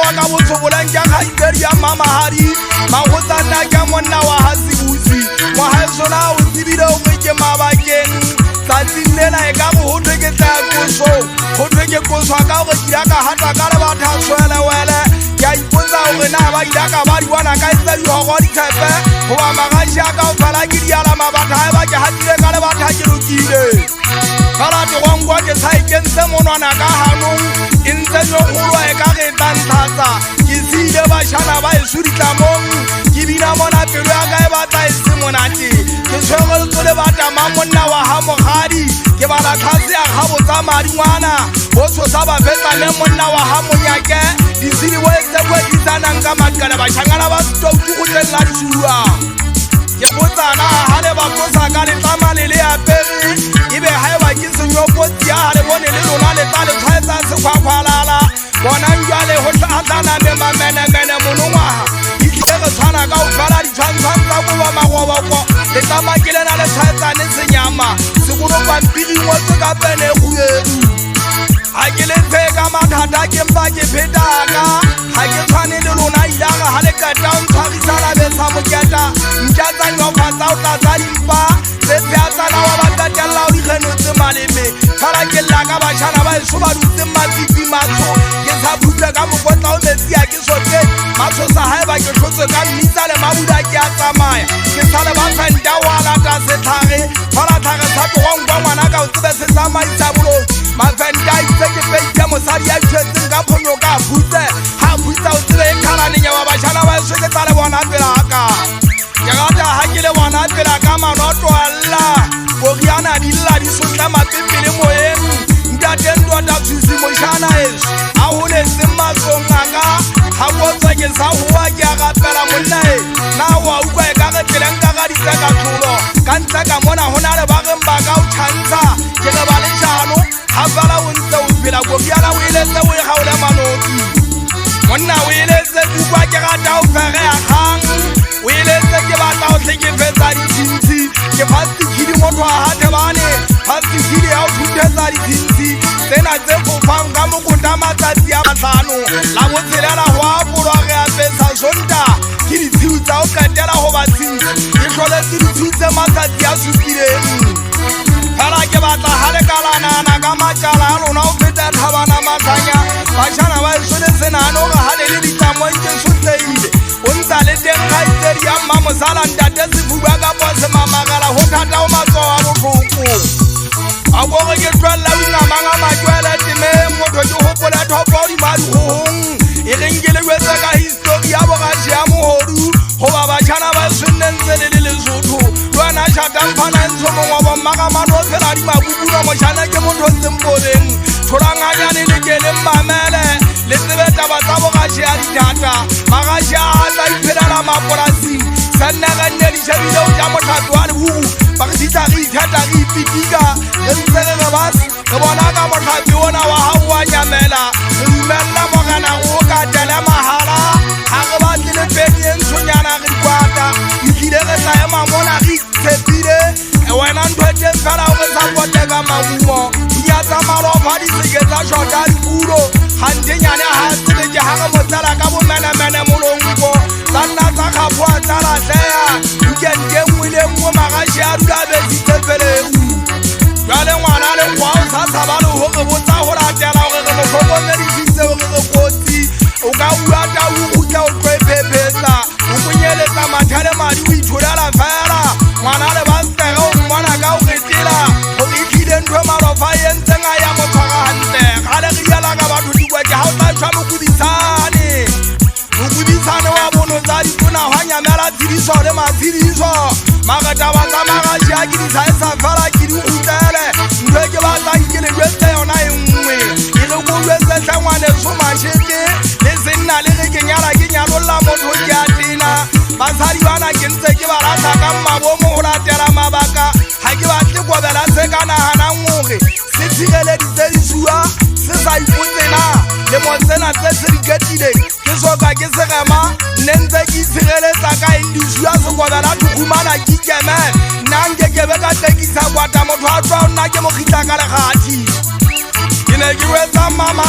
wa ka botsobolang ka kgaitsedi ya Mamahadi Magotsana ka monna wa Hasibusi mohaesona o tsebile o ke mabakeng tsatsing lena e ka go thwe ke tla koso go thwe ke koso ka go dira ka hata ka le batha swele wele ya ipotsa gore na ba dira ka ba di bona ka itse di go di tshepe go ba magashi ka o fela ke di ala mabatha ba ke hatile ka le batha ke lokile kala to ngwa ke sai ke ntse monwana ka hanong intse no go e ka ge tanthatsa ke sile ba shana ba e surita mong ke bina mona pelo ya ka e batla e se monate ke tshwere le batla monna wa Hamogadi ke bala tlhase ya gabo tsa madi ngwana botso sa ba fetsa le monna wa Hamonyake di siri bo tse bo ditsanang ka makala ba tshangana ba stoutu go tsela dishua ke botsana ha le ba tlosa ka le tsamale le apere ebe ha e ba ke senyo potsi ha le bone le lona le tla le tshwaetsa se khwakhwalala bona njale ho tlatlana le mamene monongwa ke tshwana ka o fala di tshwantshwang tsa go ba magoboko le tsamakile na le tshwaetsane senyama segolo pampiri ngotse ka pene khuedu ha ke le tseka mathata ke mpa ke phetaka ha ke tshwane le lona ilaga ha le kata o ntshwarisana betsa moketa ntjatsa nyofatsa o tlatsa dimpa se tshatsana wa batatella o dikgenotse maleme fala ke lla ka batjhana ba eso ba dutse matsitsi matso ke tshabutla ka mokotla o metsi ya ke sote matso sa hae ba ke hlotse ka mmitsa le mabuda ke a tsamaya ke sale ba fenta wa lata se tlhare fala tlhare sa to ngwa ngwana ka o tsebe se tsamaisa bolotsi mafenta itse ke peite mosadi ya tshwetseng ka phonyo ka phutse ha phutsa o tsebe e khalane nyawa batjhana ba eso ke tsa le bona pela ka ke rata ha ke le bona pela ka manoto alla Goriana di la di sotla mapepele moyeng ntatendo da thusi moshana eso a hole se matsongaka ha botsa ke sa huwa ke a gapela monna e na wa ukwa e ka re tseleng ka ga ditsaka tlolo ka ntla ka mona hona le ba reng ba ka o tshantsa ke le ba le jalo ha fala o ntse o phela Goriana o ile se o e gaole manoti monna o ile se ukwa ke rata o fere a khang o ile se ke batla o tlhekefetsa ditshintshi ke fasti khidi motho a hatebane fasti khidi ya o thuthetsa ditshintshi tsena tse fofang ka mokonta matsatsi a matlhano la botselela go a bolwa ge a pesa sonta ke ditshiu tsa o qetela go batshintshi ke tlholetse ditshiu tse matsatsi a supileng fela ke batla ga le kalanana ka matjala a lona o feta thabana matlhanya batšhana ba esone senano ge ga le le ditsamontse sotleile o ntsa le teng kgaitsedi ya mmamosala ntate sefuba ka pose mamagela go thata o matsogo a botlhoko a kore ke tloelela o inamang a matwele temeng motho ke gopole thopo o dimadikgong e reng ke le jwetse ka histori ya bogaši ya mogodu goba batšhana ba sonnentse le le lesotho le wena šhatang phanantsho mongwe bommakamane o phela dimakukuno mošhane ke motho ntsempoleng tholanganyane le ke le mmamele le tsebe taba tsa bogaši ya dithata magaši a hatsa iphelela mapolasing sannegenne di šebile o ja mothato wa lebugu ba re ditla re ithata re ipitika re ntsere re bas re bona ka mothapi ona wa hao wa nyamela re dumelela mogana go katele mahala ga re batle le pedi e ntshonyana re dikwata etlile re tla ema mona re itshepile wena ntho e teng fela o re sa pote ka maungo dinyatsa malofa di seke tsa shota dikulo gantenyane ga tsebe ke ga re motsela ka bomenemene molonko tsa nna tsa kgapho a tsalatlea ukente nngwe le nngwe magaši a dula besitsepeleu jale ngwana le nkwa o sa tshaba le gore botsa go latela gore re motlhokomedisitse gore re kotsi o ka bua tau gutla o tlo e phephetsa o konyeletsa mathale madi o itholela fela ngwana le bastere o mmona ka o retela gore e tlile ntho malofa e ntseng a ya motshwara gantle ga le re diala ka batho dikwete ga o tla tshwa mokudisane wa bono tsa ditona gwa nyamela tshediso le matshediso magetaba tsa magaši a ke ditsaetsa fela ke di kgutlele ntho e ke batlang ke le jwetse yona e nngwe e re ko jwetsetlhe ngwaneso mašeke le senna le ge ke nyala ke nyalolla motho ke a tena basadi bana ke ntse ke ba rata ka mmabomo go latela mabaka ga ke batle kobela se ka naganang gore se tshireleditse disua se sa ipotsena le motsena tse se di ketileng ke soka ke segema nne ntse ke itshireletsa ka indisua sekobela thugumana ke ikeme nnanke kebe ka tekisa kwata motho a tswa o nna ke mogitla ka legathi ke ne ke wetsa mama